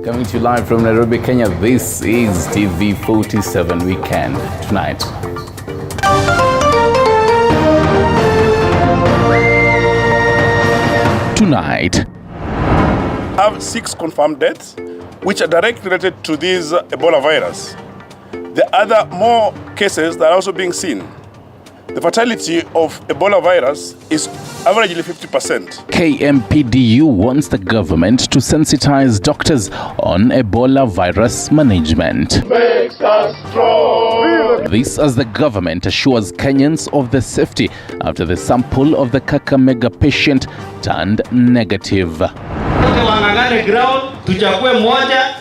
Coming to you live from Nairobi, Kenya, this is TV47 Weekend tonight. Tonight, have 6 confirmed deaths, which are directly related to this Ebola virus. The other more cases that are also being seen. The fatality of Ebola virus is averagely 50%. KMPDU wants the government to sensitize doctors on Ebola virus management. Makes us strong. This as the government assures Kenyans of the safety after the sample of the Kakamega patient turned negative. Wangangane ground, tuchakue moja.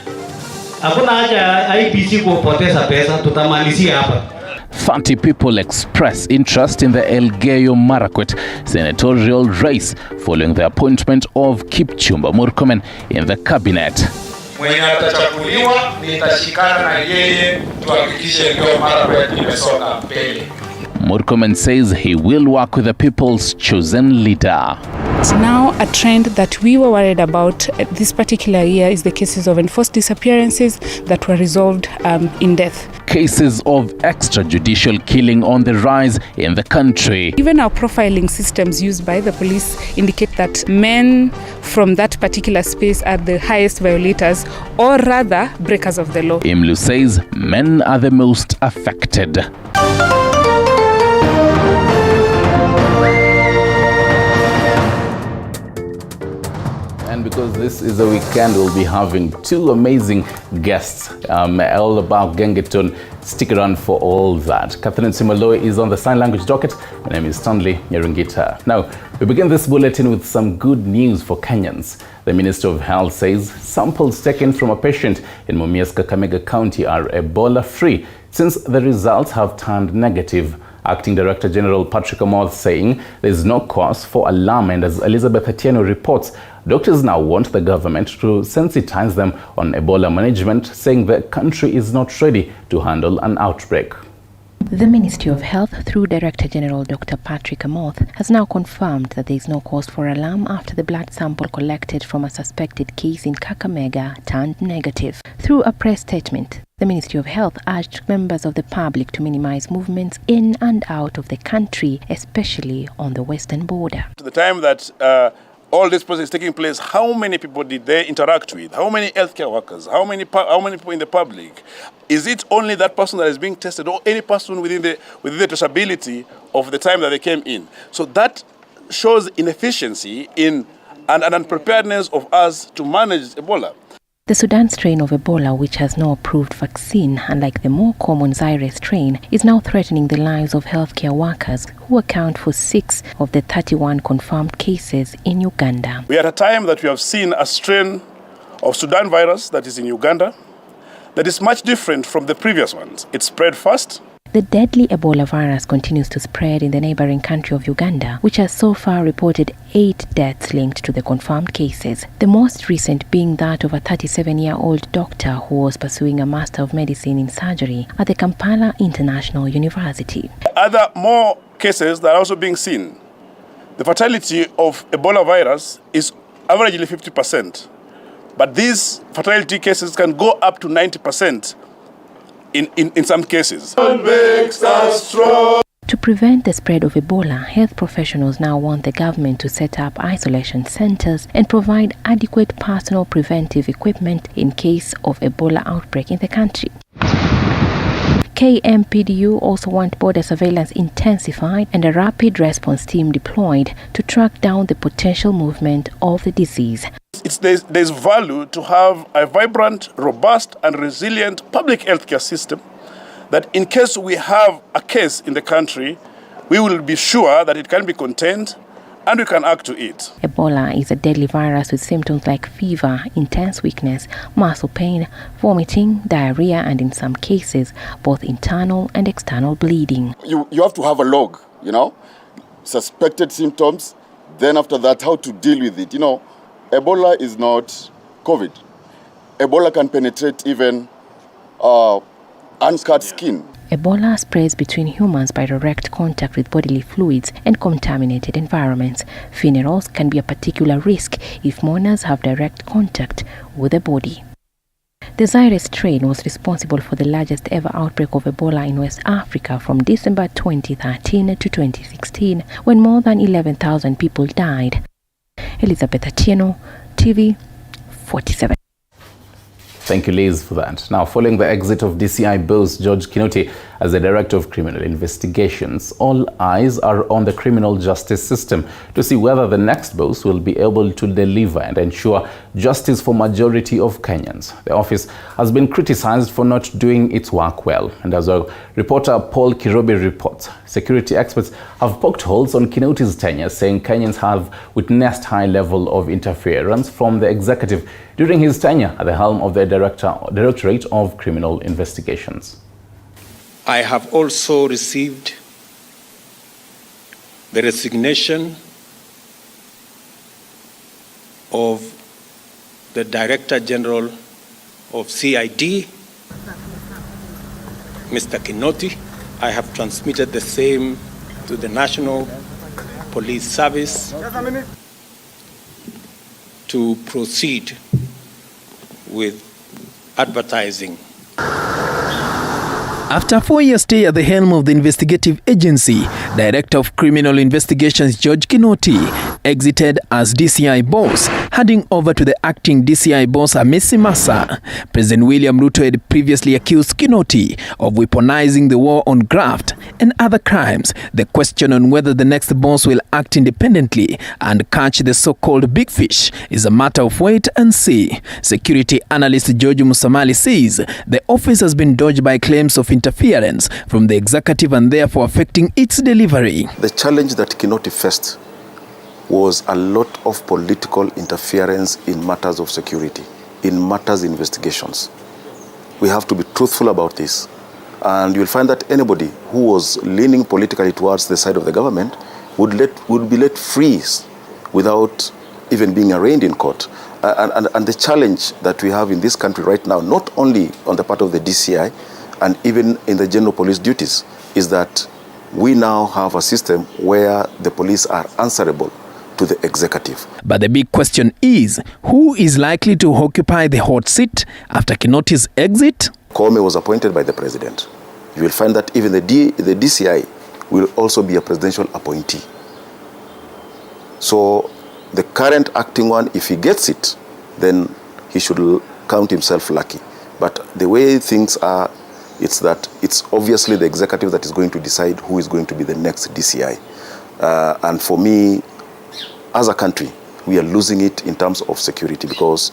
Hakuna haja IPC kupoteza pesa, tutamalizia hapa. 30 people express interest in the Elgeyo Marakwet Senatorial race following the appointment of Kipchumba Murkomen in the cabinet. Mwenye atachaguliwa nitashikana na yeye tuhakikishe Elgeyo Marakwet imesonga mbele. Murkomen says he will work with the people's chosen leader. It's now a trend that we were worried about this particular year is the cases of enforced disappearances that were resolved in death. Cases of extrajudicial killing on the rise in the country. Even our profiling systems used by the police indicate that men from that particular space are the highest violators, or rather breakers of the law. Imlu says men are the most affected. And because this is a weekend, we'll be having 2 amazing guests all about Gengeton. Stick around for all that. Catherine Simoloy is on the sign language docket. My name is Stanley Nyerungita. Now, we begin this bulletin with some good news for Kenyans. The Minister of Health says samples taken from a patient in Mumias, Kakamega County are Ebola-free since the results have turned negative. Acting Director General Patrick Amoth saying there is no cause for alarm, and as Elizabeth Atieno reports, doctors now want the government to sensitize them on Ebola management, saying the country is not ready to handle an outbreak. The Ministry of Health, through Director General Dr. Patrick Amoth, has now confirmed that there is no cause for alarm after the blood sample collected from a suspected case in Kakamega turned negative. Through a press statement, the Ministry of Health urged members of the public to minimize movements in and out of the country, especially on the western border. To the time that all this process is taking place, how many people did they interact with? How many healthcare workers? How many people in the public? Is it only that person that is being tested, or any person within the traceability of the time that they came in? So that shows inefficiency in and unpreparedness of us to manage Ebola. The Sudan strain of Ebola, which has no approved vaccine, unlike the more common Zaire strain, is now threatening the lives of healthcare workers who account for 6 of the 31 confirmed cases in Uganda. We are at a time that we have seen a strain of Sudan virus that is in Uganda that is much different from the previous ones. It spread fast. The deadly Ebola virus continues to spread in the neighboring country of Uganda, which has so far reported 8 deaths linked to the confirmed cases. The most recent being that of a 37-year-old doctor who was pursuing a Master of Medicine in Surgery at the Kampala International University. Other more cases that are also being seen. The fatality of Ebola virus is averagely 50%. But these fatality cases can go up to 90%. In some cases. Makes us strong. To prevent the spread of Ebola, health professionals now want the government to set up isolation centers and provide adequate personal preventive equipment in case of Ebola outbreak in the country. KMPDU also want border surveillance intensified and a rapid response team deployed to track down the potential movement of the disease. There's value to have a vibrant, robust and resilient public healthcare system that in case we have a case in the country, we will be sure that it can be contained and we can act to it. Ebola is a deadly virus with symptoms like fever, intense weakness, muscle pain, vomiting, diarrhea, and in some cases, both internal and external bleeding. You have to have a log, suspected symptoms, then after that, how to deal with it. Ebola is not COVID. Ebola can penetrate even unscarred skin. Ebola spreads between humans by direct contact with bodily fluids and contaminated environments. Funerals can be a particular risk if mourners have direct contact with the body. The Zaire strain was responsible for the largest ever outbreak of Ebola in West Africa from December 2013 to 2016, when more than 11,000 people died. Elizabeth Atieno, TV 47. Thank you, Liz, for that. Now, following the exit of DCI boss George Kinoti as the Director of Criminal Investigations, all eyes are on the criminal justice system to see whether the next boss will be able to deliver and ensure justice for majority of Kenyans. The office has been criticized for not doing its work well. And as our reporter Paul Kirobi reports, security experts have poked holes on Kinoti's tenure, saying Kenyans have witnessed high level of interference from the executive during his tenure at the helm of the Directorate of Criminal Investigations. I have also received the resignation of the Director General of CID, Mr. Kinoti. I have transmitted the same to the National Police Service to proceed with advertising. After a 4-year stay at the helm of the investigative agency, Director of Criminal Investigations George Kinoti exited as DCI boss, handing over to the acting DCI boss Hamisi Massa. President William Ruto had previously accused Kinoti of weaponizing the war on graft and other crimes. The question on whether the next boss will act independently and catch the so-called big fish is a matter of wait and see. Security analyst George Musamali says the office has been dodged by claims of interference from the executive and therefore affecting its delivery. The challenge that Kinoti faced was a lot of political interference in matters of security, in matters investigations. We have to be truthful about this. And you'll find that anybody who was leaning politically towards the side of the government would be let free without even being arraigned in court. And the challenge that we have in this country right now, not only on the part of the DCI, and even in the general police duties, is that we now have a system where the police are answerable to the executive. But the big question is, who is likely to occupy the hot seat after Kinoti's exit? Koome was appointed by the president. You will find that even the DCI will also be a presidential appointee. So the current acting one, if he gets it, then he should count himself lucky. But the way things are, it's that it's obviously the executive that is going to decide who is going to be the next DCI. And for me, as a country, we are losing it in terms of security because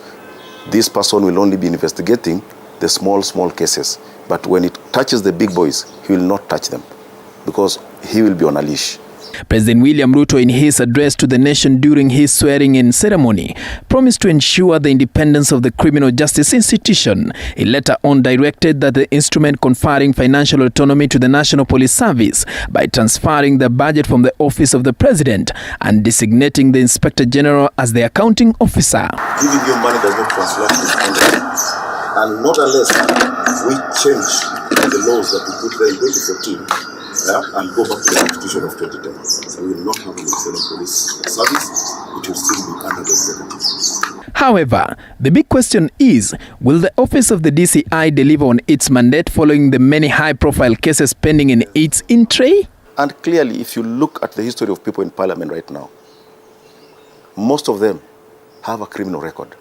this person will only be investigating the small cases. But when it touches the big boys, he will not touch them because he will be on a leash. President William Ruto, in his address to the nation during his swearing-in ceremony, promised to ensure the independence of the criminal justice institution. He later on directed that the instrument conferring financial autonomy to the National Police Service by transferring the budget from the office of the president and designating the Inspector General as the accounting officer. Giving you money does not translate independence. And not unless we change the laws that we put there in 2014, and go back to the Constitution of 2010. So we will not have an independent police service. It will still be under the executive. However, the big question is, will the office of the DCI deliver on its mandate following the many high-profile cases pending in its in-tray? And clearly, if you look at the history of people in parliament right now, most of them have a criminal record.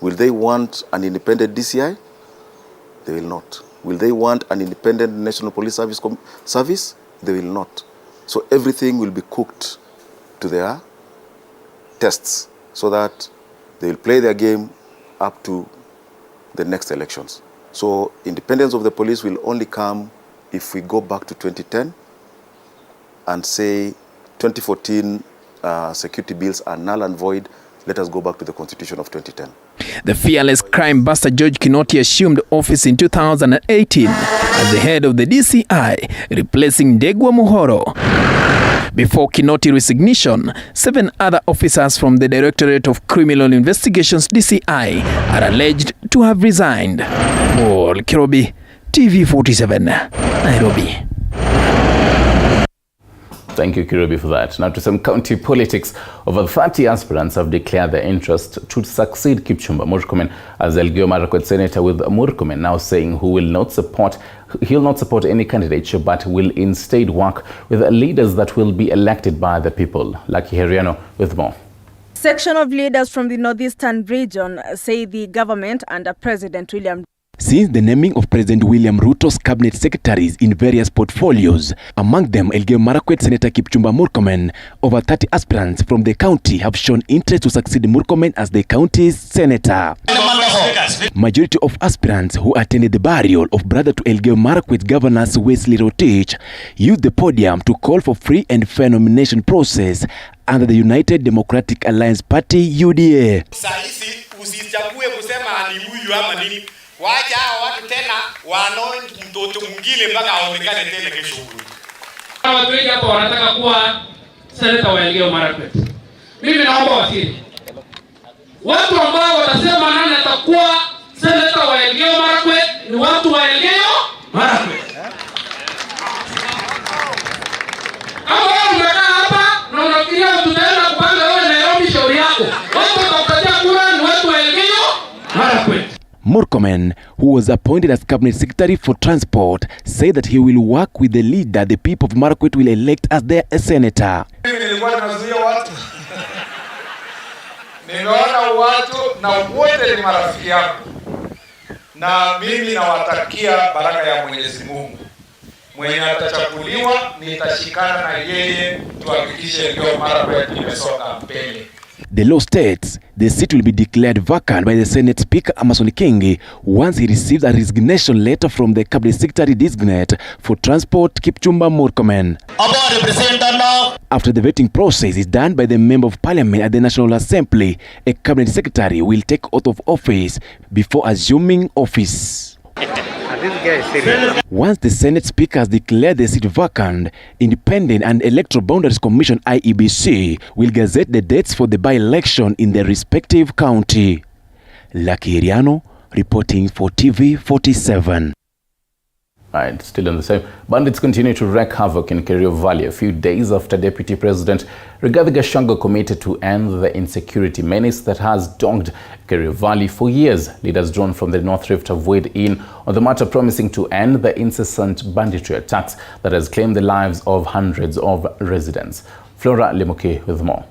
Will they want an independent DCI? They will not. Will they want an independent National Police Service? They will not. So everything will be cooked to their tests so that they will play their game up to the next elections. So independence of the police will only come if we go back to 2010 and say 2014 security bills are null and void. Let us go back to the Constitution of 2010. The fearless crime buster George Kinoti assumed office in 2018 as the head of the DCI, replacing Ndegwa Muhoro. Before Kinoti resignation, 7 other officers from the Directorate of Criminal Investigations DCI are alleged to have resigned. Paul Kirobi, TV 47, Nairobi. Thank you, Kerio, for that. Now to some county politics. Over 30 aspirants have declared their interest to succeed Kipchumba Murkomen as Elgeyo Marakwet Senator, with Murkomen now saying he'll not support any candidature but will instead work with leaders that will be elected by the people. Lucky Heriano with more. Section of leaders from the northeastern region say the government under President William. Since the naming of President William Ruto's cabinet secretaries in various portfolios, among them Elgeyo Marakwet Senator Kipchumba Murkomen, over 30 aspirants from the county have shown interest to succeed Murkomen as the county's senator. Majority of aspirants who attended the burial of brother to Elgeyo Marakwet Governor Wesley Rotich used the podium to call for free and fair nomination process under the United Democratic Alliance Party UDA. Wacha watu tena wanoe mtoto mwingine mpaka aonekane tena kesho. Watu wengi hapa wanataka kuwa seneta wa Elgeyo Marakwet. Mimi naomba wasiri. Watu ambao watasema nani atakuwa seneta wa Elgeyo Marakwet ni watu wa Elgeyo Marakwet. Kama wewe umekaa hapa na unafikiria tutaenda kupanga wewe Nairobi, shauri yako. Watu watakupatia kura ni watu wa Elgeyo Marakwet. Murkomen, who was appointed as Cabinet Secretary for Transport, said that he will work with the leader the people of Marakwet will elect as their senator. Nimeona watu na wote ni marafiki yangu, na mimi nawatakia baraka ya Mwenyezi Mungu. Mwenye atachaguliwa nitashikana na yeye tuhakikishe Elgeyo Marakwet imesonga mbele. The law states the seat will be declared vacant by the Senate Speaker Amason Kingi once he receives a resignation letter from the Cabinet Secretary DStv for Transport Kipchumba Murkomen. After the vetting process is done by the Member of Parliament at the National Assembly, a Cabinet Secretary will take oath of office before assuming office. Once the Senate Speaker has declared the seat vacant, Independent and Electoral Boundaries Commission IEBC will gazette the dates for the by-election in their respective county. Lucky Heriano reporting for TV47. Right, still on the same. Bandits continue to wreak havoc in Kerio Valley a few days after Deputy President Rigathi Gachagua committed to end the insecurity menace that has dogged Kerio Valley for years. Leaders drawn from the North Rift have weighed in on the matter, promising to end the incessant banditry attacks that has claimed the lives of hundreds of residents. Flora Lemoke with more.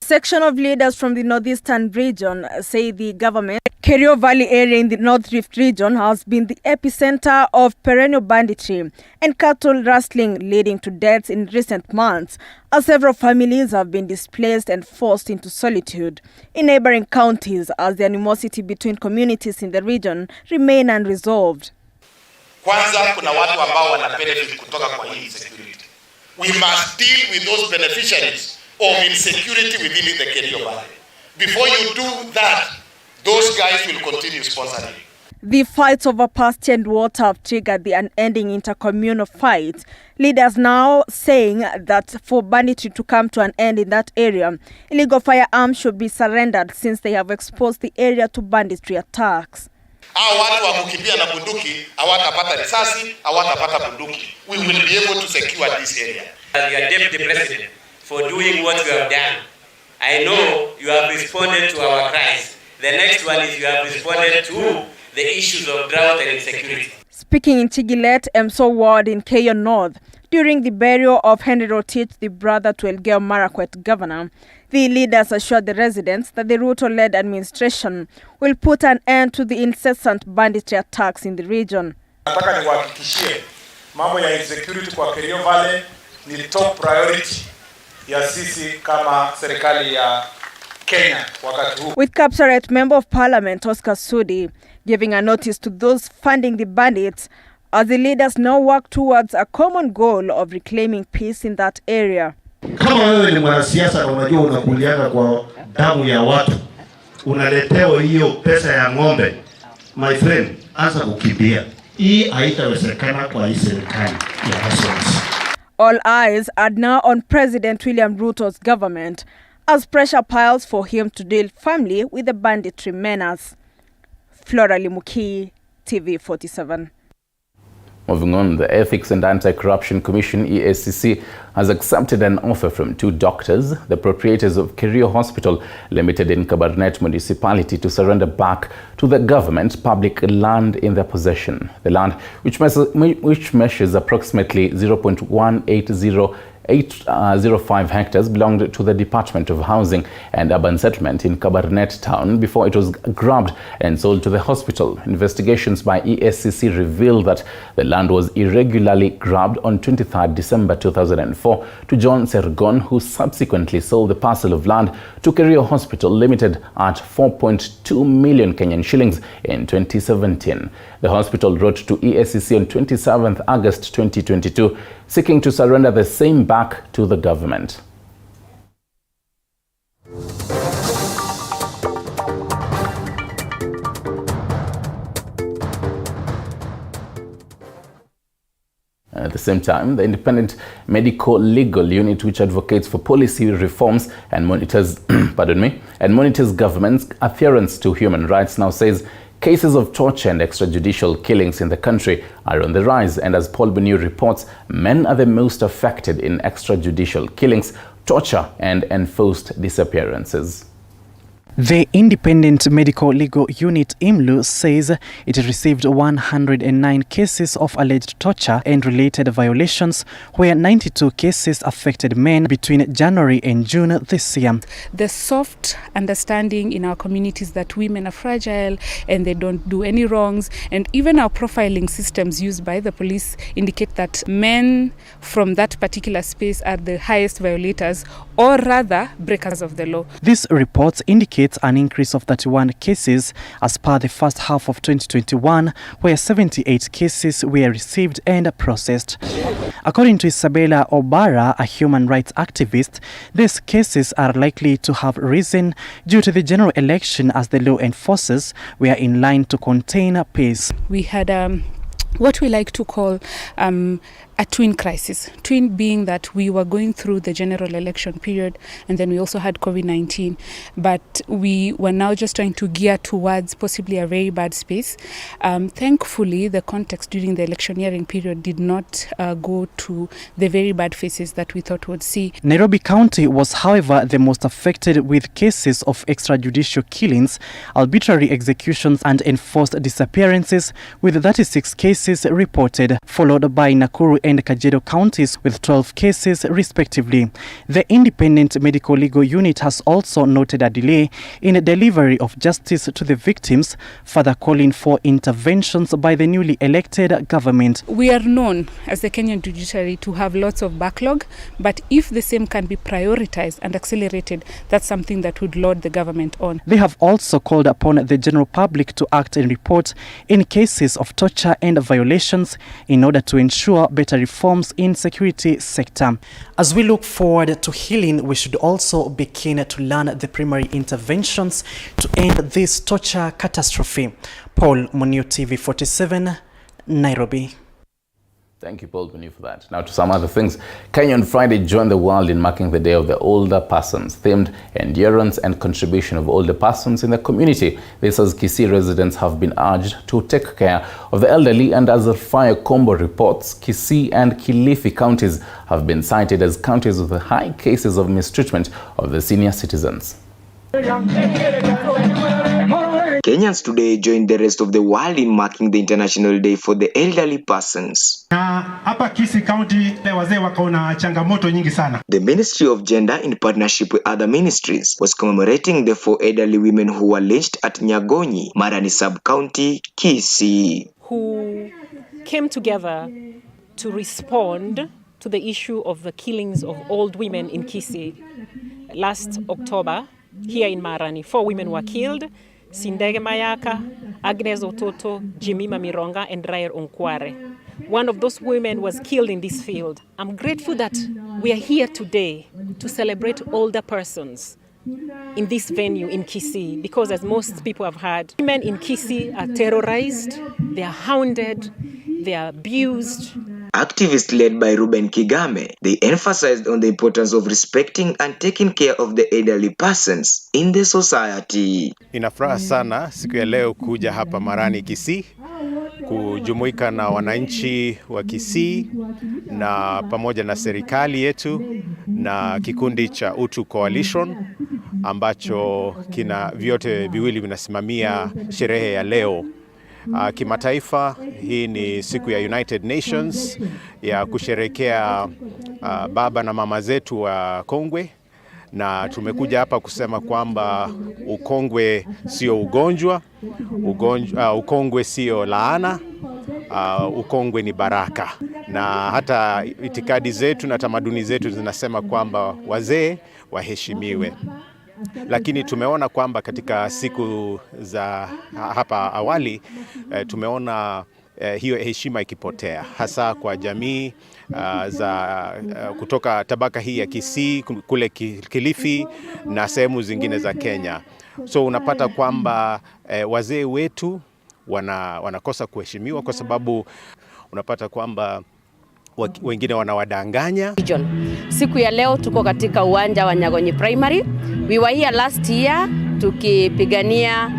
Section of leaders from the northeastern region say the government Kerio Valley area in the North Rift region has been the epicenter of perennial banditry and cattle rustling, leading to deaths in recent months, as several families have been displaced and forced into solitude in neighboring counties as the animosity between communities in the region remain unresolved. Kwanza kuna watu ambao wana benefit kutoka kwa hii insecurity. We must deal with those beneficiaries of insecurity within the Kerio Valley. Before you do that, those guys will continue sponsoring. The fights over pasture and water have triggered the unending intercommunal fights. Leaders now saying that for banditry to come to an end in that area, illegal firearms should be surrendered since they have exposed the area to banditry attacks. Hao watu wa kukimbia na bunduki hawatapata risasi, hawatapata bunduki. We will be able to secure this area. As your Deputy President, for doing what you have done. I know you have responded to our cries. The next one is you have responded to the issues of drought and insecurity. Speaking in Chigilet, Emso Ward in Keyo North, during the burial of Henry Rotich, the brother to Elgeyo Marakwet governor, the leaders assured the residents that the Ruto-led administration will put an end to the incessant banditry attacks in the region. Nataka niwahakikishie mambo ya insecurity kwa Kerio Valley ni top priority ya sisi kama serikali ya Kenya wakati huu. With Kapsaret Member of Parliament Oscar Sudi giving a notice to those funding the bandits as the leaders now work towards a common goal of reclaiming peace in that area. Kama wewe ni mwanasiasa na unajua unakuliana kwa damu ya watu, unaletewa hiyo pesa ya ng'ombe, my friend, anza kukimbia. Hii haitawezekana kwa hii serikali ya Nations. All eyes are now on President William Ruto's government as pressure piles for him to deal firmly with the banditry menace. Flora Limuki, TV47. Moving on, the Ethics and Anti-Corruption Commission, EACC, has accepted an offer from two doctors, the proprietors of Kerio Hospital Limited in Kabarnet Municipality, to surrender back to the government public land in their possession. The land, which measures approximately 0.18005 hectares, belonged to the Department of Housing and Urban Settlement in Kabarnet town before it was grabbed and sold to the hospital. Investigations by EACC revealed that the land was irregularly grabbed on 23rd December 2004 to John Sergon, who subsequently sold the parcel of land to Kerio Hospital Limited at 4.2 million Kenyan shillings in 2017. The hospital wrote to EACC on 27th August 2022, seeking to surrender the same back to the government. At the same time, the Independent Medical Legal Unit, which advocates for policy reforms and monitors, monitors government's adherence to human rights, now says cases of torture and extrajudicial killings in the country are on the rise. And as Paul Buniu reports, men are the most affected in extrajudicial killings, torture, and enforced disappearances. The Independent Medical Legal Unit IMLU says it received 109 cases of alleged torture and related violations, where 92 cases affected men between January and June this year. The soft understanding in our communities that women are fragile and they don't do any wrongs, and even our profiling systems used by the police indicate that men from that particular space are the highest violators, or rather breakers of the law. These reports indicate an increase of 31 cases as per the first half of 2021, where 78 cases were received and processed. According to Isabella Obara, a human rights activist, these cases are likely to have risen due to the general election, as the law enforcers were in line to contain pace. We had what we like to call a twin crisis. Twin being that we were going through the general election period, and then we also had COVID-19, but we were now just trying to gear towards possibly a very bad space. Thankfully, the context during the electioneering period did not go to the very bad phases that we thought we'd see. Nairobi County was, however, the most affected, with cases of extrajudicial killings, arbitrary executions, and enforced disappearances, with 36 cases reported, followed by Nakuru and Kajiado counties with 12 cases respectively. The Independent Medical Legal Unit has also noted a delay in delivery of justice to the victims, further calling for interventions by the newly elected government. We are known as the Kenyan judiciary to have lots of backlog, but if the same can be prioritized and accelerated, that's something that would laud the government on. They have also called upon the general public to act and report in cases of torture and violations in order to ensure better reforms in security sector. As we look forward to healing, we should also be keen to learn the primary interventions to end this torture catastrophe. Paul Buniu, TV 47, Nairobi. Thank you, Paul Buniu, for that. Now to some other things. Kenya on Friday joined the world in marking the Day of the Older Persons, themed endurance and contribution of older persons in the community. This as Kisii residents have been urged to take care of the elderly, and as Fire Combo reports, Kisii and Kilifi counties have been cited as counties with high cases of mistreatment of the senior citizens. Kenyans today joined the rest of the world in marking the International Day for the Elderly Persons. Hapa Kisii County wazee wakaona changamoto nyingi sana. The Ministry of Gender, in partnership with other ministries, was commemorating the 4 elderly women who were lynched at Nyagonyi, Marani Sub-County, Kisii. Who came together to respond to the issue of the killings of old women in Kisii. Last October, here in Marani, 4 women were killed: Sindege Mayaka, Agnes Ototo, Jimima Mironga, and Rayer Onkware. One of those women was killed in this field. I'm grateful that we are here today to celebrate older persons in this venue in Kisii, because as most people have heard, women in Kisii are terrorized, they are hounded, they are abused. Activists led by Ruben Kigame, they emphasized on the importance of respecting and taking care of the elderly persons in the society. Inafuraha sana siku ya leo kuja hapa Marani Kisii kujumuika na wananchi wa Kisii na pamoja na serikali yetu na kikundi cha Utu Coalition ambacho kina vyote viwili vinasimamia sherehe ya leo. Kimataifa, hii ni siku ya United Nations ya kusherekea baba na mama zetu wa kongwe, na tumekuja hapa kusema kwamba ukongwe sio ugonjwa, ukongwe sio laana, ukongwe ni baraka. Na hata itikadi zetu na tamaduni zetu zinasema kwamba wazee waheshimiwe. Lakini tumeona kwamba katika siku za hapa awali tumeona hiyo heshima ikipotea, hasa kwa jamii kutoka tabaka hii ya Kisii, kule Kilifi na sehemu zingine za Kenya. So unapata kwamba wazee wetu wanakosa kuheshimiwa kwa sababu unapata kwamba wengine wanawadanganya. Siku ya leo tuko katika uwanja wa Nyagonyi Primary. We were here last year tukipigania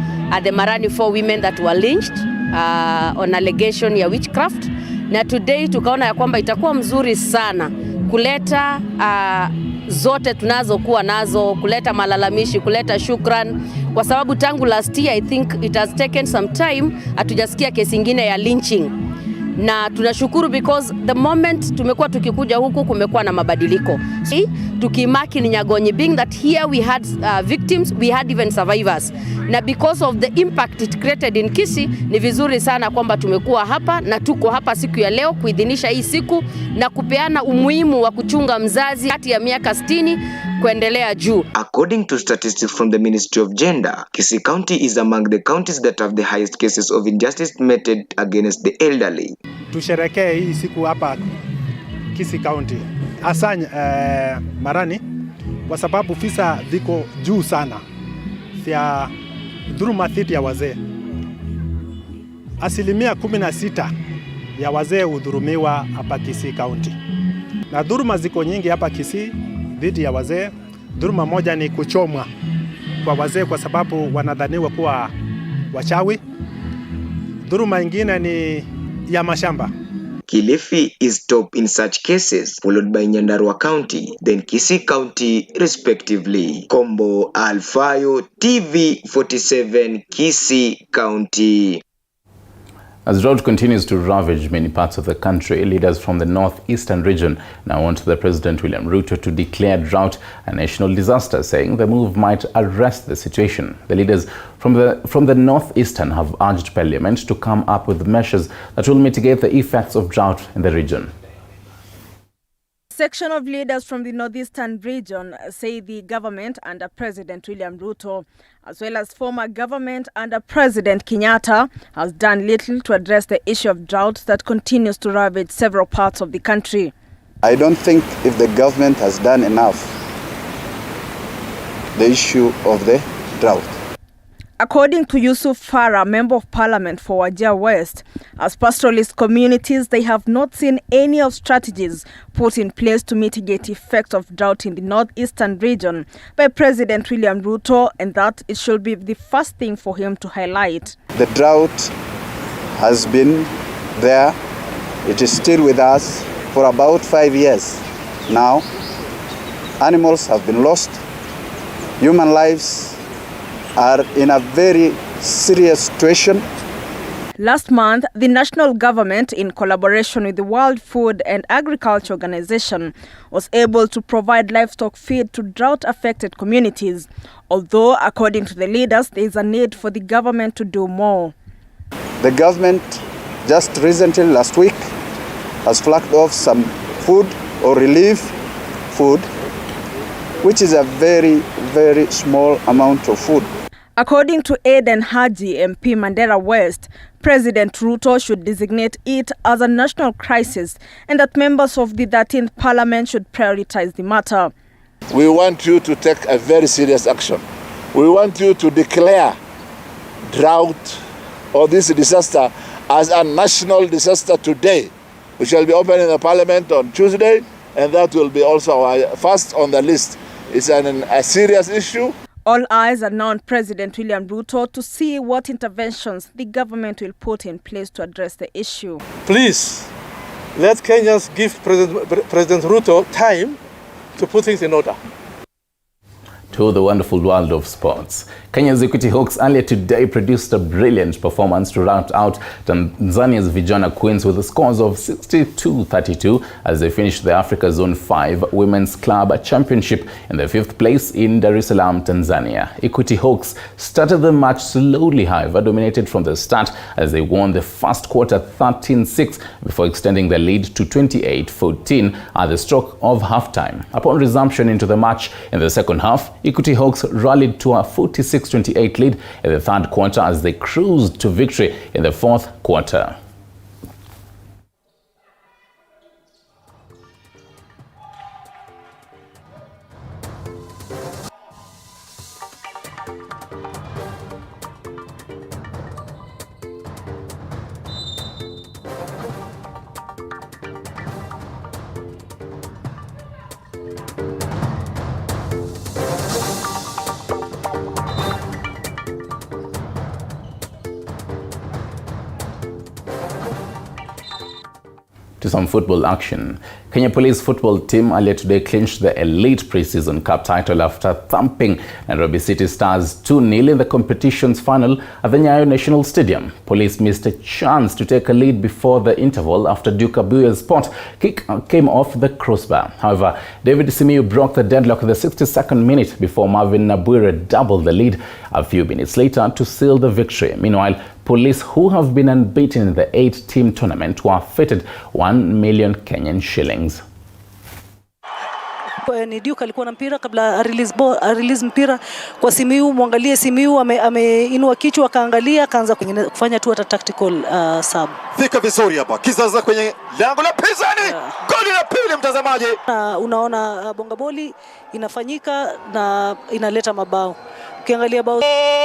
the Marani 4 women that were lynched on allegation ya witchcraft. Na today tukaona ya kwamba itakuwa mzuri sana kuleta zote tunazokuwa nazo, kuleta malalamishi, kuleta shukran, kwa sababu tangu last year I think it has taken some time hatujasikia kesi nyingine ya lynching. Na tunashukuru because the moment tumekuwa tukikuja huku kumekuwa na mabadiliko. Tukimaki ni Nyagonyi, being that here we had victims, we had even survivors. Na because of the impact it created in Kisii, ni vizuri sana kwamba tumekuwa hapa na tuko hapa siku ya leo kuidhinisha hii siku na kupeana umuhimu wa kuchunga mzazi kati ya miaka 60 kuendelea juu. According to statistics from the Ministry of Gender, Kisii County is among the counties that have the highest cases of injustice meted against the elderly. Tusherekee hii siku hapa Kisii County Asany Marani kwa sababu visa viko juu sana vya dhuluma dhidi ya wazee. 16% ya wazee hudhulumiwa hapa Kisii County. Na dhuluma ziko nyingi hapa Kisii dhidi ya wazee. Dhuluma moja ni kuchomwa kwa wazee kwa sababu wanadhaniwa kuwa wachawi. Dhuluma nyingine ni ya mashamba. Kilifi is top in such cases, followed by Nyandarua County, then Kisii County respectively. Kombo Alfayo, TV47, Kisii County. As drought continues to ravage many parts of the country, leaders from the northeastern region now want the President William Ruto to declare drought a national disaster, saying the move might arrest the situation. The leaders from the northeastern have urged Parliament to come up with measures that will mitigate the effects of drought in the region. Section of leaders from the northeastern region say the government under President William Ruto, as well as former government under President Kenyatta, has done little to address the issue of drought that continues to ravage several parts of the country. I don't think if the government has done enough the issue of the drought. According to Yusuf Farah, Member of Parliament for Wajir West, as pastoralist communities, they have not seen any of strategies put in place to mitigate the effects of drought in the northeastern region by President William Ruto, and that it should be the first thing for him to highlight. The drought has been there. It is still with us for about 5 years now. Animals have been lost. Human lives are in a very serious situation. Last month, the national government, in collaboration with the World Food and Agriculture Organization, was able to provide livestock feed to drought-affected communities, although, according to the leaders, there is a need for the government to do more. The government just recently, last week, has flagged off some food or relief food, which is a very, very small amount of food. According to Aden Haji, MP Mandera West, President Ruto should designate it as a national crisis and that members of the 13th Parliament should prioritize the matter. We want you to take a very serious action. We want you to declare drought or this disaster as a national disaster today. We shall be opening the Parliament on Tuesday, and that will be also our first on the list. It's a serious issue. All eyes are now on President William Ruto to see what interventions the government will put in place to address the issue. Please, let Kenyans give President Ruto time to put things in order. To the wonderful world of sports. Kenya's Equity Hawks earlier today produced a brilliant performance to round out Tanzania's Vijana Queens with the scores of 62-32 as they finished the Africa Zone 5 Women's Club Championship in the 5th place in Dar es Salaam, Tanzania. Equity Hawks started the match slowly, however, dominated from the start as they won the first quarter 13-6 before extending the lead to 28-14 at the stroke of halftime. Upon resumption into the match in the second half, Equity Hawks rallied to a 46-28 lead in the third quarter as they cruised to victory in the fourth quarter. To some football action. Kenya Police football team earlier today clinched the Elite Pre-Season Cup title after thumping Nairobi City Stars 2-0 in the competition's final at the Nyayo National Stadium. Police missed a chance to take a lead before the interval after Duke Abuya's spot kick came off the crossbar. However, David Simiyu broke the deadlock in the 62nd minute before Marvin Nabwire doubled the lead a few minutes later to seal the victory. Meanwhile, Police, who have been unbeaten in the 8-team tournament, were fitted 1 million Kenyan shillings. Ni Duke alikuwa na mpira kabla release mpira kwa Simiyu, muangalie Simiyu ameinua kichwa akaangalia akaanza kufanya tu hata tactical sub. Fika vizuri hapa. Kizaza kwenye lango la pinzani. Goli la pili mtazamaji. Unaona bonga boli inafanyika na inaleta mabao. Ukiangalia bao